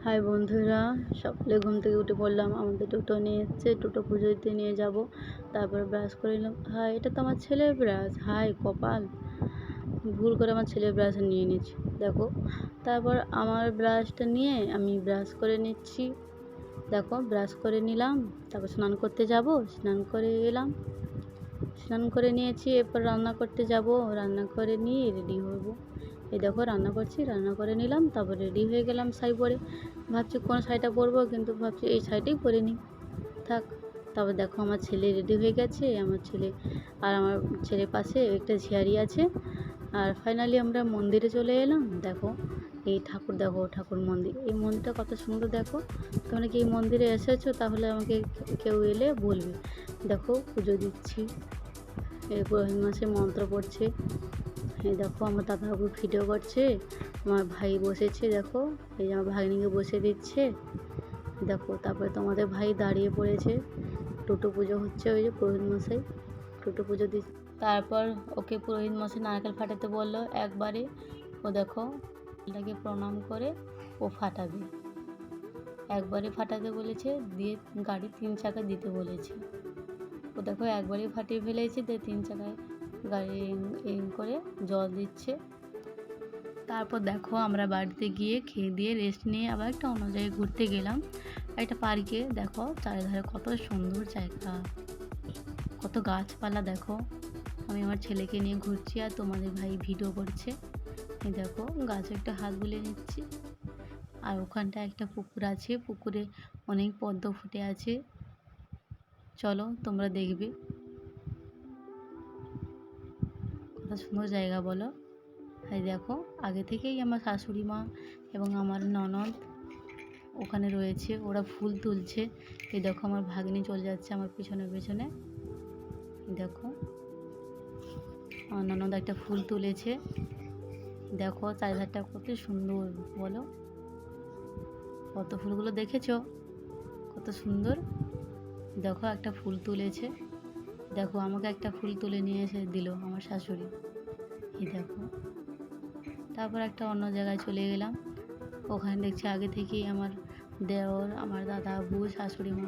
High বন্ধুরা, সকালে ঘুম থেকে উঠে পড়লাম। আমাদের টোটো নিয়ে এসছে, টোটো পুজো দিতে নিয়ে যাব। তারপরে ব্রাশ করে নিলাম। হাই, এটা তো আমার ছেলের ব্রাশ। হাই কপাল, ভুল করে আমার ছেলের ব্রাশ নিয়ে নিচ্ছি, দেখো। তারপর আমার ব্রাশটা নিয়ে আমি ব্রাশ করে নিচ্ছি, দেখো। ব্রাশ করে নিলাম, তারপর স্নান করতে যাব। স্নান করে এলাম, স্নান করে নিয়েছি। এরপর রান্না করতে যাব, রান্না করে নিয়ে রেডি হব। এই দেখো রান্না করছি, রান্না করে নিলাম, তারপর রেডি হয়ে গেলাম শাড়ি পরে। ভাবছি কোন শাড়িটা পরবো, কিন্তু ভাবছি এই শাড়িটাই পরে নিই, থাক। তারপর দেখো আমার ছেলে রেডি হয়ে গেছে, আমার ছেলে আর আমার ছেলের পাশে একটা ঝিয়ারি আছে। আর ফাইনালি আমরা মন্দিরে চলে এলাম। দেখো এই ঠাকুর, দেখো ঠাকুর মন্দির, এই মন্দিরটা কত সুন্দর। দেখো তোমরা কি এই মন্দিরে এসেছো? তাহলে আমাকে কেউ এলে বলবে। দেখো পুজো দিচ্ছি, এরপর মাসে মন্ত্র পড়ছে। এই দেখো আমার দাদাবাবু ভিডিও করছে, আমার ভাই বসেছে, দেখো এই আমার ভাগ্নিকে বসে দিচ্ছে, দেখো। তারপরে তোমাদের ভাই দাঁড়িয়ে পড়েছে। টোটো পুজো হচ্ছে, ওই যে পুরোহিত মশাই টোটো পুজো দিচ্ছে। তারপর ওকে পুরোহিত মশাই নারকেল ফাটাতে বললো একবারে। ও দেখো এটাকে প্রণাম করে ও ফাটাবে, একবারে ফাটাতে বলেছে, দিয়ে গাড়ি 3 চাকা দিতে বলেছে। ও দেখো একবারেই ফাটিয়ে ফেলেছে, দিয়ে 3 চাকায় গাড়ি করে জল দিচ্ছে। তারপর দেখো আমরা বাড়িতে গিয়ে খেয়ে দিয়ে রেস্ট নিয়ে আবার একটা অন্য জায়গায় ঘুরতে গেলাম, একটা পার্কে। দেখো চারিধারে কত সুন্দর জায়গা, কত গাছপালা। দেখো আমি আমার ছেলেকে নিয়ে ঘুরছি আর তোমাদের ভাই ভিডিও করছে। এই দেখো গাছে একটা হাত বুলিয়ে নিচ্ছি। আর ওখানটা একটা পুকুর আছে, পুকুরে অনেক পদ্ম ফুটে আছে, চলো তোমরা দেখবে। কত সুন্দর জায়গা বলো। এই দেখো আগে থেকেই আমার শাশুড়ি মা এবং আমার ননদ ওখানে রয়েছে, ওরা ফুল তুলছে। এই দেখো আমার ভাগ্নি চলে যাচ্ছে আমার পিছনে পিছনে। দেখো আমার ননদ একটা ফুল তুলেছে, দেখো চারিধারটা কত সুন্দর বলো। কত ফুলগুলো দেখেছো, কত সুন্দর। দেখো একটা ফুল তুলেছে, দেখো আমাকে একটা ফুল তুলে নিয়ে এসে দিল আমার শাশুড়ি। এই দেখো তারপর একটা অন্য জায়গায় চলে গেলাম, ওখানে দেখছি আগে থেকেই আমার দেওর, আমার দাদা, বউ, শাশুড়ি মা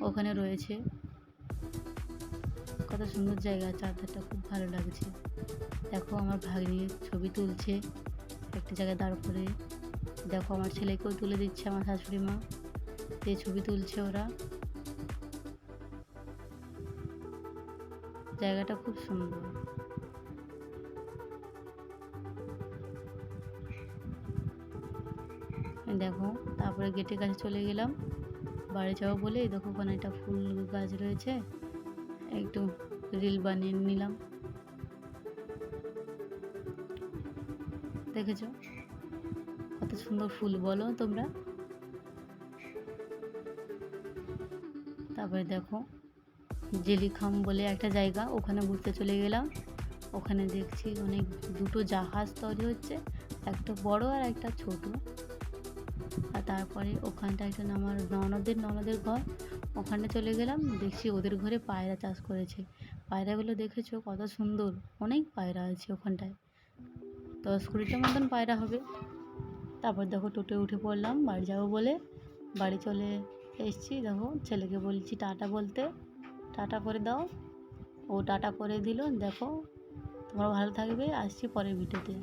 ওখানে রয়েছে। কত সুন্দর জায়গা, চারধারটা খুব ভালো লাগছে। দেখো আমার ভাগ্নির ছবি তুলছে একটা জায়গায় দাঁড় করে। দেখো আমার ছেলেকেও তুলে দিচ্ছে আমার শাশুড়ি মা, দিয়ে ছবি তুলছে ওরা। জায়গাটা খুব সুন্দর। দেখো তারপরে গেটের কাছে চলে গেলাম বাড়ি যাবো বলে। দেখো ওখানে একটা ফুল গাছ রয়েছে, একটু রিল বানিয়ে নিলাম। দেখেছো কত সুন্দর ফুল বলো তোমরা। তারপরে দেখো জেলিখাম বলে একটা জায়গা, ওখানে ঘুরতে চলে গেলাম। ওখানে দেখছি অনেক দুটো জাহাজ তৈরি হচ্ছে, একটা বড় আর একটা ছোট। আর তারপরে ওখানটা একটা আমার ননদের ঘর, ওখানে চলে গেলাম। দেখছি ওদের ঘরে পায়রা চাষ করেছে। পায়রাগুলো দেখেছো কত সুন্দর, অনেক পায়রা আছে ওখানটায়, 10-20টা মতন পায়রা হবে। তারপর দেখো টোটোয় উঠে পড়লাম বাড়ি যাবো বলে, বাড়ি চলে এসেছি। দেখো ছেলেকে বলছি টাটা বলতে, টাটা করে দাও, ও টাটা করে দিল। দেখো তোমরা ভালো থাকবে, আসছি পরের ভিডিওতে।